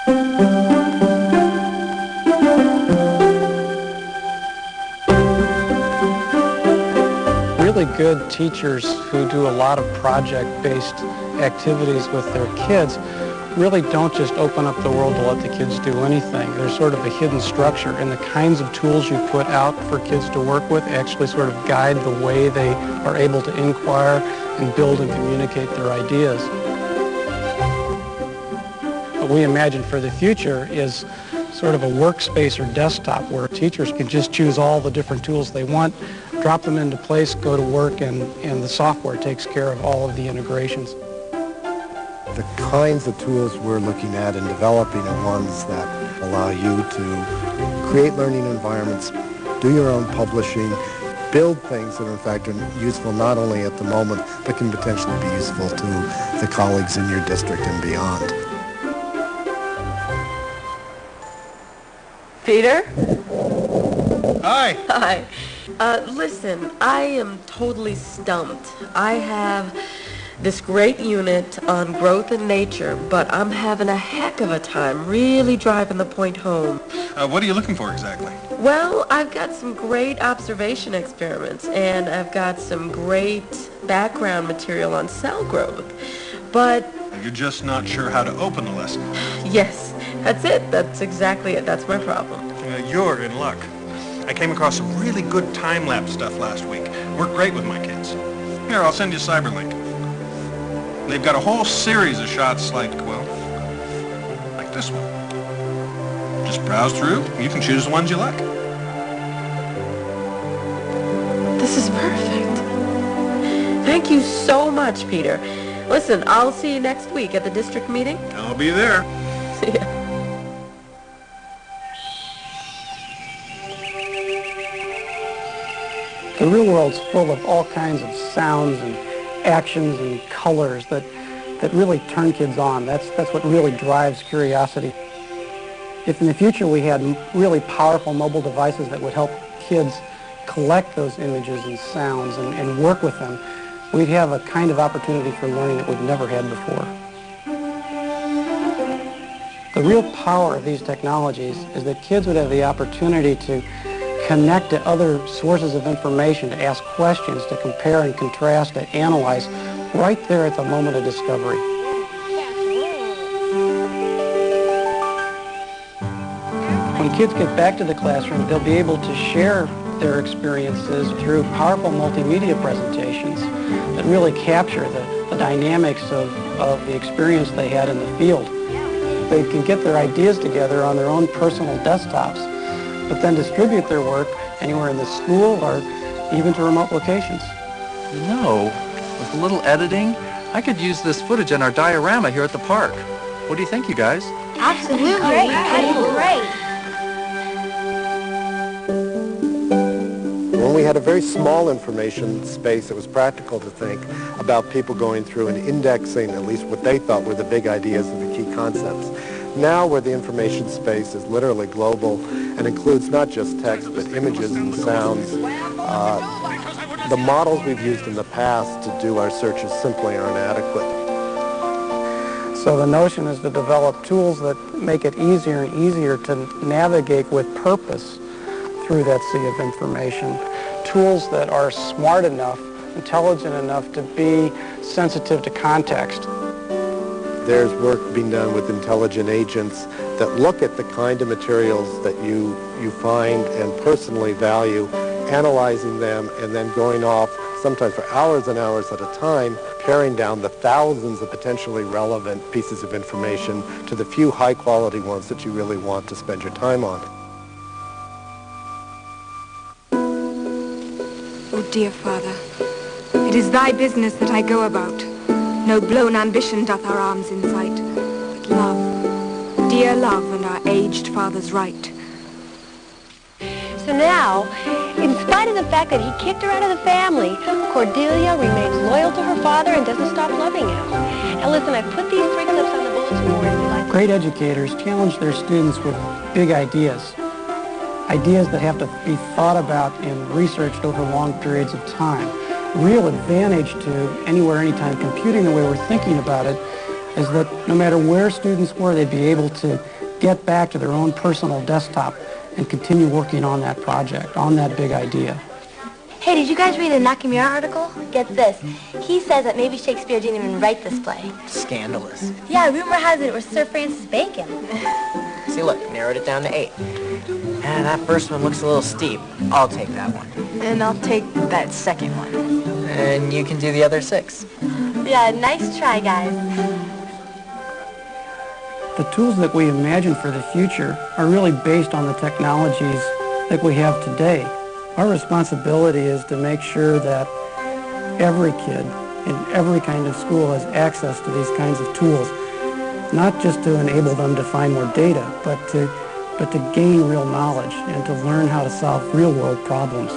Really good teachers who do a lot of project-based activities with their kids really don't just open up the world to let the kids do anything. There's sort of a hidden structure, and the kinds of tools you put out for kids to work with actually sort of guide the way they are able to inquire and build and communicate their ideas. What we imagine for the future is sort of a workspace or desktop where teachers can just choose all the different tools they want, drop them into place, go to work, and the software takes care of all of the integrations. The kinds of tools we're looking at and developing are ones that allow you to create learning environments, do your own publishing, build things that are in fact are useful not only at the moment, but can potentially be useful to the colleagues in your district and beyond. Peter? Hi. Hi. Listen, I am totally stumped. I have this great unit on growth and nature, but I'm having a heck of a time really driving the point home. What are you looking for exactly? Well, I've got some great observation experiments, and I've got some great background material on cell growth, but... You're just not sure how to open the lesson. Yes, that's it. That's exactly it. That's my problem. You're in luck. I came across some really good time-lapse stuff last week. Worked great with my kids. Here, I'll send you Cyberlink. They've got a whole series of shots like, well, like this one. Just browse through. You can choose the ones you like. This is perfect. Thank you so much, Peter. Listen, I'll see you next week at the district meeting. I'll be there. See ya. The real world's full of all kinds of sounds and actions and colors that really turn kids on. That's what really drives curiosity. If in the future we had really powerful mobile devices that would help kids collect those images and sounds and work with them, we'd have a kind of opportunity for learning that we've never had before. The real power of these technologies is that kids would have the opportunity to connect to other sources of information, to ask questions, to compare and contrast, to analyze right there at the moment of discovery. When kids get back to the classroom, they'll be able to share their experiences through powerful multimedia presentations that really capture the dynamics of the experience they had in the field. They can get their ideas together on their own personal desktops, but then distribute their work anywhere in the school or even to remote locations. You know, with a little editing, I could use this footage in our diorama here at the park. What do you think, you guys? Absolutely. Great. Great. When we had a very small information space, it was practical to think about people going through and indexing at least what they thought were the big ideas and the key concepts. Now, where the information space is literally global and includes not just text but images and sounds, the models we've used in the past to do our searches simply aren't adequate. So the notion is to develop tools that make it easier and easier to navigate with purpose through that sea of information. Tools that are smart enough, intelligent enough to be sensitive to context. There's work being done with intelligent agents that look at the kind of materials that you find and personally value, analyzing them, and then going off, sometimes for hours and hours at a time, paring down the thousands of potentially relevant pieces of information to the few high-quality ones that you really want to spend your time on. O dear Father, it is thy business that I go about. No blown ambition doth our arms incite, but love, dear love, and our aged father's right. So now, in spite of the fact that he kicked her out of the family, Cordelia remains loyal to her father and doesn't stop loving him. Now listen, I put these 3 clips on the bulletin board if you'd like. Great educators challenge their students with big ideas. Ideas that have to be thought about and researched over long periods of time. Real advantage to anywhere, anytime computing, the way we're thinking about it, is that no matter where students were, they'd be able to get back to their own personal desktop and continue working on that project, on that big idea. Hey, did you guys read the Nakamura article? Get this. He says that maybe Shakespeare didn't even write this play. Scandalous. Yeah, rumor has it was Sir Francis Bacon. See, look, narrowed it down to 8. And that first one looks a little steep. I'll take that one. And I'll take that second one. And you can do the other 6. Yeah, nice try, guys. The tools that we imagine for the future are really based on the technologies that we have today. Our responsibility is to make sure that every kid in every kind of school has access to these kinds of tools, not just to enable them to find more data, but to gain real knowledge and to learn how to solve real-world problems.